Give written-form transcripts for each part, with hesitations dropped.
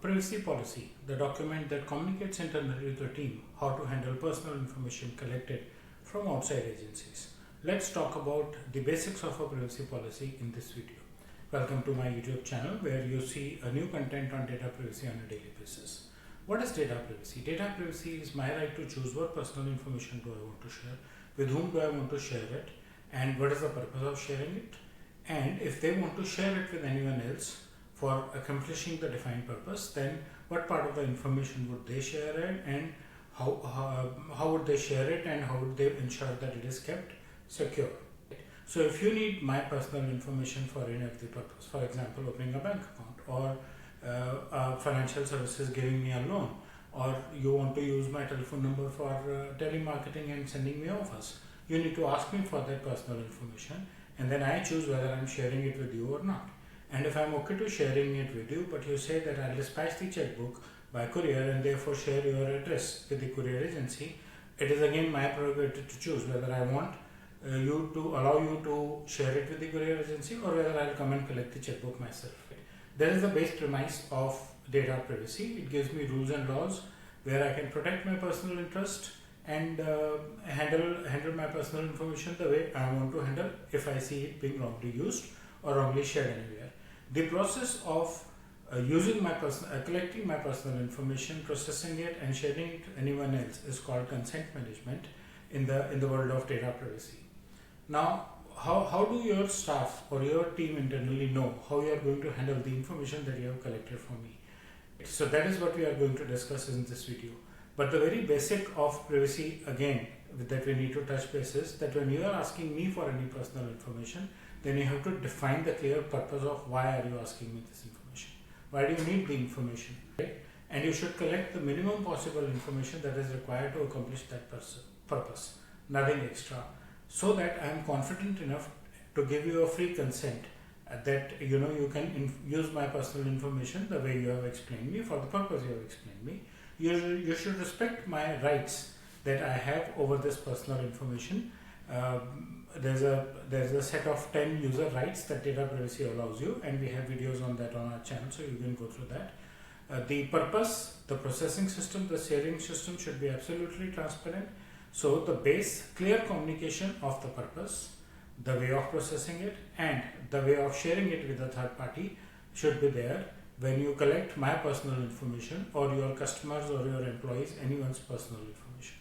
privacy policy, the document that communicates internally with the team how to handle personal information collected from outside agencies. Let's talk about the basics of a privacy policy in this video. Welcome to my YouTube channel where you see a new content on data privacy on a daily basis. What is data privacy? Data privacy is my right to choose what personal information do I want to share, with whom do I want to share it, and what is the purpose of sharing it. And if they want to share it with anyone else for accomplishing the defined purpose, then what part of the information would they share it, and how would they share it, and how would they ensure that it is kept secure. So if you need my personal information for any of the purpose, for example opening a bank account, or financial services giving me a loan, or you want to use my telephone number for telemarketing and sending me offers, you need to ask me for that personal information, and then I choose whether I'm sharing it with you or not. And if I'm okay to sharing it with you, but you say that I'll dispatch the checkbook by courier and therefore share your address with the courier agency, it is again my prerogative to choose whether I want you to allow you to share it with the courier agency, or whether I'll come and collect the checkbook myself. That is the base premise of data privacy. It gives me rules and laws where I can protect my personal interest and handle my personal information the way I want to handle if I see it being wrongly used or wrongly shared anywhere. The process of collecting my personal information, processing it, and sharing it to anyone else is called consent management in the world of data privacy. Now, how do your staff or your team internally know how you are going to handle the information that you have collected from me? So that is what we are going to discuss in this video. But the very basic of privacy, again, that we need to touch base is that when you are asking me for any personal information, then you have to define the clear purpose of why are you asking me this information. Why do you need the information? Right? And you should collect the minimum possible information that is required to accomplish that purpose, nothing extra, so that I am confident enough to give you a free consent that you can use my personal information the way you have explained me, for the purpose you have explained me. You should respect my rights that I have over this personal information. There's a set of 10 user rights that data privacy allows you, and we have videos on that on our channel, so you can go through that. The purpose, the processing system, the sharing system should be absolutely transparent. So the base, clear communication of the purpose, the way of processing it, and the way of sharing it with a third party should be there when you collect my personal information, or your customers or your employees, anyone's personal information.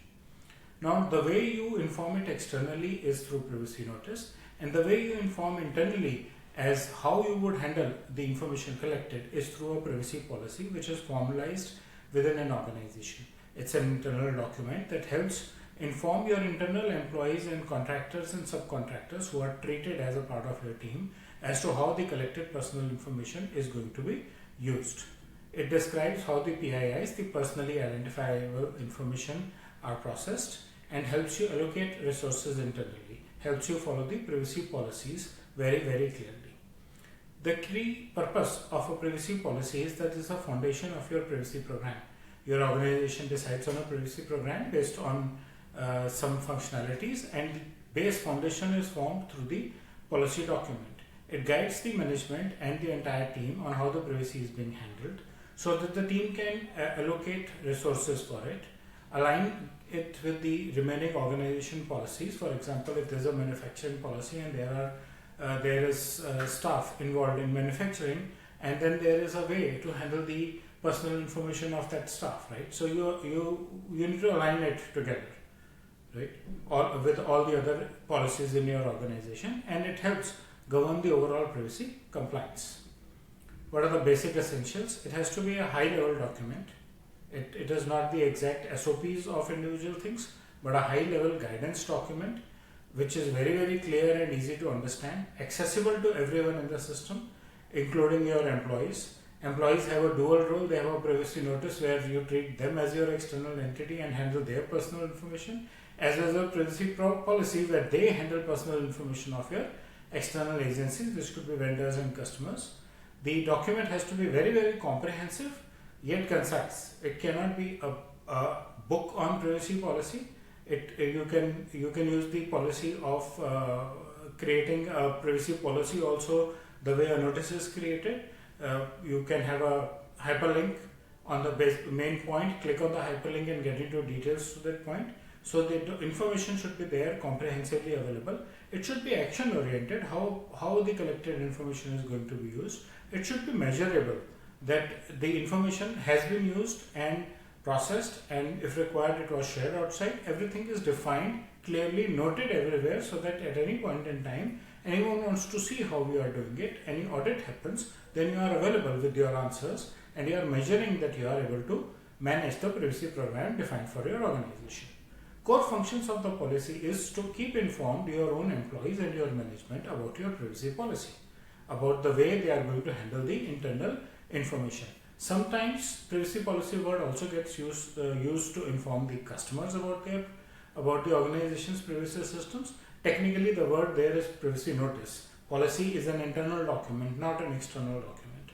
Now, the way you inform it externally is through privacy notice, and the way you inform internally as how you would handle the information collected is through a privacy policy, which is formalized within an organization. It's an internal document that helps inform your internal employees and contractors and subcontractors who are treated as a part of your team as to how the collected personal information is going to be used. It describes how the PIIs, the personally identifiable information, are processed, and helps you allocate resources internally, helps you follow the privacy policies very, very clearly. The key purpose of a privacy policy is that it is the foundation of your privacy program. Your organization decides on a privacy program based on some functionalities, and the base foundation is formed through the policy document. It guides the management and the entire team on how the privacy is being handled, so that the team can allocate resources for it, align it with the remaining organization policies. For example, if there is a manufacturing policy and there is staff involved in manufacturing, and then there is a way to handle the personal information of that staff, right? So you need to align it together, right, with all the other policies in your organization, and it helps govern the overall privacy compliance. What are the basic essentials? It has to be a high level document. It is not the exact SOPs of individual things, but a high level guidance document which is very, very clear and easy to understand, accessible to everyone in the system, including your employees. Employees have a dual role. They have a privacy notice where you treat them as your external entity and handle their personal information, as well as a privacy policy where they handle personal information of your external agencies, which could be vendors and customers. The document has to be very, very comprehensive yet concise. It cannot be a book on privacy policy. You can use the policy of creating a privacy policy also the way a notice is created. You can have a hyperlink on the main point, click on the hyperlink and get into details to that point. So the information should be there, comprehensively available. It should be action oriented, how the collected information is going to be used. It should be measurable, that the information has been used and processed, and if required it was shared outside. Everything is defined, clearly noted everywhere, so that at any point in time anyone wants to see how we are doing it, any audit happens, then you are available with your answers and you are measuring that you are able to manage the privacy program defined for your organization. Core functions of the policy is to keep informed your own employees and your management about your privacy policy, about the way they are going to handle the internal information. Sometimes privacy policy word also gets used to inform the customers about the organization's privacy systems. Technically, the word there is privacy notice. Policy is an internal document, not an external document.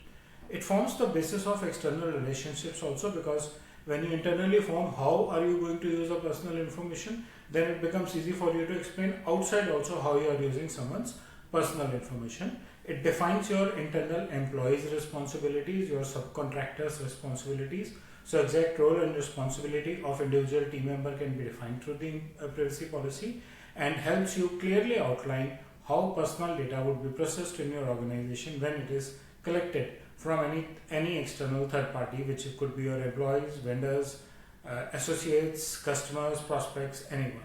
It forms the basis of external relationships also, because when you internally form how are you going to use a personal information, then it becomes easy for you to explain outside also how you are using someone's personal information. It defines your internal employees' responsibilities, your subcontractors' responsibilities. So exact role and responsibility of individual team member can be defined through the privacy policy, and helps you clearly outline how personal data would be processed in your organization when it is collected from any external third party, which could be your employees, vendors, associates, customers, prospects, anyone,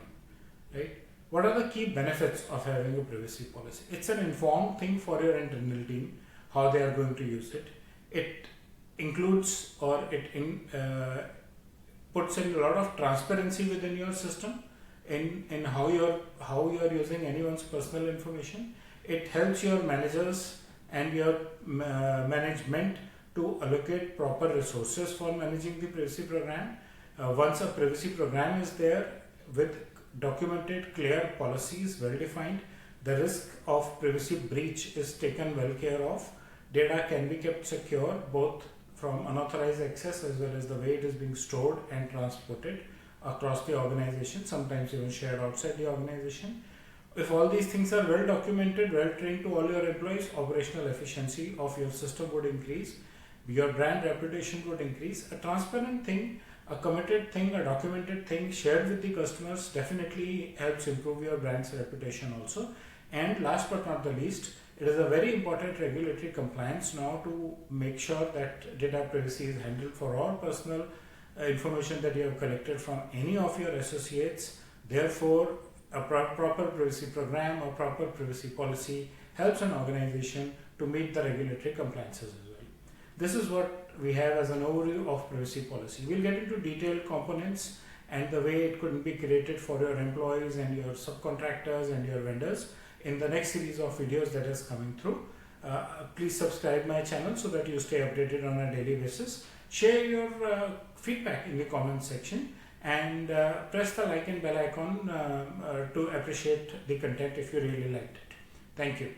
right? What are the key benefits of having a privacy policy? It's an informed thing for your internal team, how they are going to use it. It includes, or puts in a lot of transparency within your system in how you are using anyone's personal information. It helps your managers and your management to allocate proper resources for managing the privacy program. Once a privacy program is there with documented clear policies, well defined, the risk of privacy breach is taken well care of. Data can be kept secure both from unauthorized access as well as the way it is being stored and transported across the organization, sometimes even shared outside the organization. If all these things are well documented, well trained to all your employees, operational efficiency of your system would increase, your brand reputation would increase. A transparent thing, a committed thing, a documented thing shared with the customers definitely helps improve your brand's reputation also. And last but not the least, it is a very important regulatory compliance now to make sure that data privacy is handled for all personal information that you have collected from any of your associates. Therefore, a proper privacy program or proper privacy policy helps an organization to meet the regulatory compliances as well. This is what we have as an overview of privacy policy. We'll get into detailed components and the way it could be created for your employees and your subcontractors and your vendors in the next series of videos that is coming through. Please subscribe my channel so that you stay updated on a daily basis. Share your feedback in the comment section, and press the like and bell icon to appreciate the content if you really liked it. Thank you.